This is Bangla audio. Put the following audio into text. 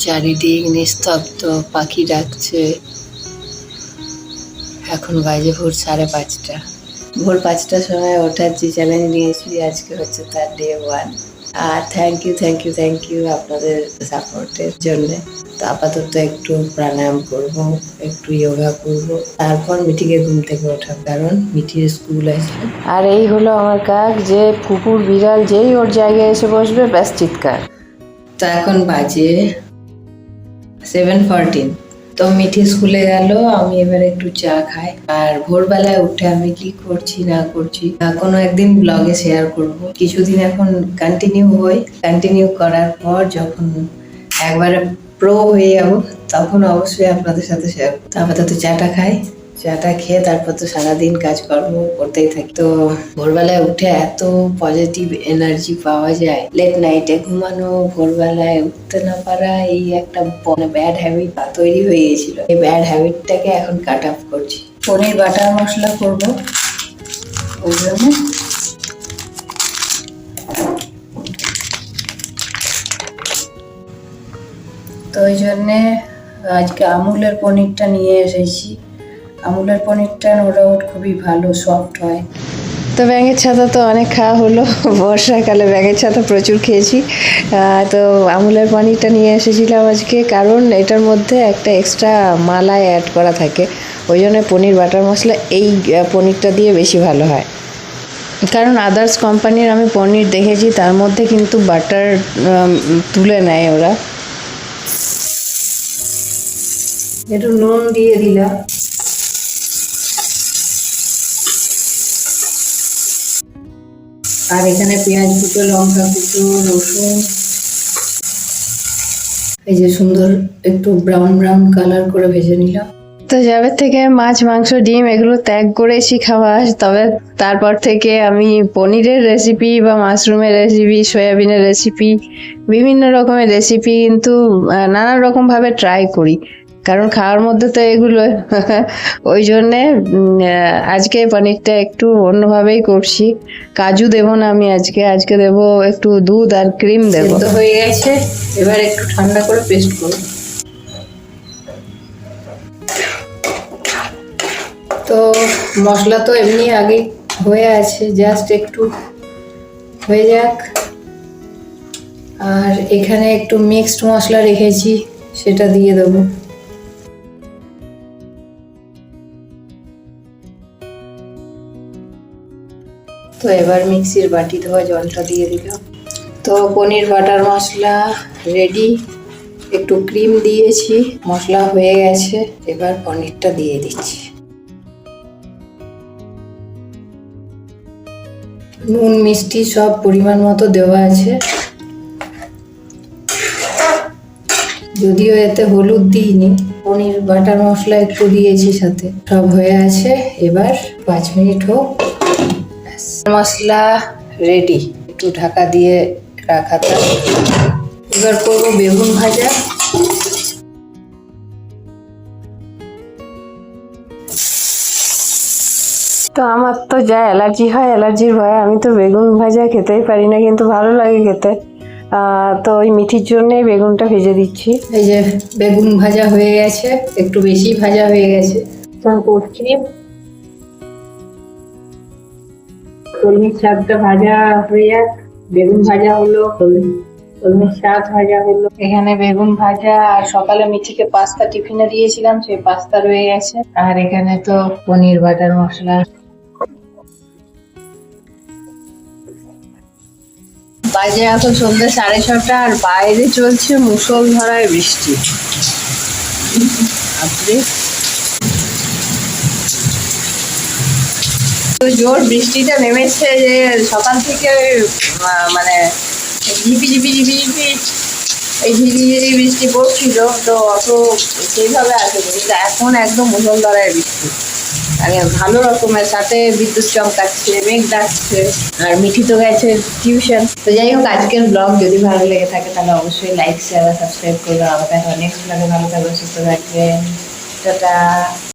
চারিদিক নিস্তব্ধ, পাখি ডাকছে। এখন বাজে ভোর 5:30। ভোর 5টার সময় ওঠার যে চ্যালেঞ্জ নিয়েছি, আজকে হচ্ছে তার ডে 1। আর থ্যাংক ইউ আপনাদের সাপোর্টের জন্যে। তো আপাতত একটু প্রাণায়াম করব, একটু যোগা করব, তারপর মিঠিকে ঘুম থেকে ওঠাবো, কারণ মিঠির স্কুল আছে। আর এই হলো আমার কাক, যে কুকুর বিড়াল যেই ওর জায়গায় এসে বসবে ব্যাস চিৎকার। তো এখন বাজে 7:14। তো মিঠি স্কুলে গেল, আমি এবার একটু চা খাই। আর ভোরবেলায় উঠে আমি কি করছি না করছি কোনো একদিন ব্লগে শেয়ার করব। কিছুদিন এখন কন্টিনিউ করার পর যখন একবারে প্রো হয়ে যাবো, তখন অবশ্যই আপনাদের সাথে শেয়ার করবো। আপাতত চাটা খাই, চাটা খেয়ে তারপর তো সারাদিন কাজকর্ম করতেই থাকি। তো ভোরবেলায় উঠে এত পজিটিভ এনার্জি পাওয়া যায়। লেট নাইটে ঘুমানো, ভোরবেলায় উঠতে না পারা, এই একটা ব্যাড হ্যাবিট তৈরি হয়ে গেছিল। এই ব্যাড হ্যাবিটটাকে এখন কাট অফ করছি। পনির বাটার মশলা করবো, ওই জন্য তো ওই জন্যে আজকে আমুলের পনিরটা নিয়ে এসেছি। আমুলের পনিরটা ওরাউট খুবই ভালো, সফট হয়। তো ব্যাঙের ছাতা তো অনেক খাওয়া হলো, বর্ষাকালে ব্যাঙের ছাতা প্রচুর খেয়েছি। তো আমুলের পনিরটা নিয়ে এসেছিলাম আজকে, কারণ এটার মধ্যে একটা এক্সট্রা মালাই অ্যাড করা থাকে। ওই জন্য পনির বাটার মশলা এই পনিরটা দিয়ে বেশি ভালো হয়। কারণ আদার্স কোম্পানির আমি পনির দেখেছি, তার মধ্যে কিন্তু বাটার তুলে নেয় ওরা। একটু নুন দিয়ে দিলাম, আর এখানে পেঁয়াজ কুচো, লঙ্কা কুচো, রসুন, এই যে সুন্দর একটু ব্রাউন কালার করে ভেজে নিলাম। তো যাবে থেকে মাছ, মাংস, ডিম এগুলো ত্যাগ করেছি খাওয়া। তবে তারপর থেকে আমি পনিরের রেসিপি বা মাশরুমের রেসিপি, সয়াবিনের রেসিপি, বিভিন্ন রকমের রেসিপি কিন্তু নানা রকমভাবে ট্রাই করি, কারণ খাওয়ার মধ্যে তো এগুলো। ওই জন্যে আজকে পনিরটা একটু অন্যভাবেই করছি। কাজু দেবো না আমি আজকে দেবো একটু দুধ আর ক্রিম দেবো। তো হয়ে গেছে, এবার একটু ঠান্ডা করে পেস্ট করব। তো মশলা তো এমনি আগে হয়ে আছে, জাস্ট একটু হয়ে যাক। আর এখানে একটু মিক্সড মশলা রেখেছি, সেটা দিয়ে দেবো। তো এবার মিক্সির বাটি ধোয়া জলটা দিয়ে দিলাম। তো পনির বাটার মশলা রেডি, একটু ক্রিম দিয়েছি, মশলা হয়ে গেছে। এবার পনিরটা দিয়ে দিচ্ছি। নুন মিষ্টি সব পরিমাণ মতো দেওয়া আছে, যদিও এতে হলুদ দিইনি, পনির বাটার মশলা একটু দিয়েছি সাথে। সব হয়ে আছে, এবার 5 মিনিট হোক। মশলা রেডি, একটু ঢাকা দিয়ে রাখা থাক। এবার করবো বেগুন ভাজা। তো আমার তো যা অ্যালার্জি হয়, অ্যালার্জির ভয়ে আমি তো বেগুন ভাজা খেতেই পারি না, কিন্তু ভালো লাগে খেতে। তো ওই মিঠির জন্যই বেগুনটা ভেজে দিচ্ছি। এই যে বেগুন ভাজা হয়ে গেছে, একটু বেশি ভাজা হয়ে গেছে। করছি কলমির শাকটা ভাজা হয়ে যাক। বেগুন ভাজা হলো, কলমির শাক ভাজা হলো, এখানে বেগুন ভাজা। আর সকালে মিঠিকে পাস্তা টিফিনে দিয়েছিলাম, সেই পাস্তা রয়ে গেছে। আর এখানে তো পনির বাটার মশলা। বাজে এখন সন্ধ্যে 6:30, আর বাইরে চলছে মুষলধারায় বৃষ্টি। জোর বৃষ্টিটা নেমেছে, যে সকাল থেকে মানে ঝিপি এই ঝিরিঝিরি বৃষ্টি পড়ছিল, তো অত সেইভাবে আসেনি, কিন্তু এখন একদম মুষলধারায় বৃষ্টি। মানে ভালো রকমের, সাথে বিদ্যুৎ চমকাচ্ছে, মেঘ ডাকছে। আর মিঠি তো গেছে টিউশন। তো যাই হোক, আজকের ব্লগ যদি ভালো লেগে থাকে তাহলে অবশ্যই লাইক, শেয়ার আর সাবস্ক্রাইব করবেন। আমাকে অনেক ভালো থাকবেন, সুস্থ থাকবেন। টাটা।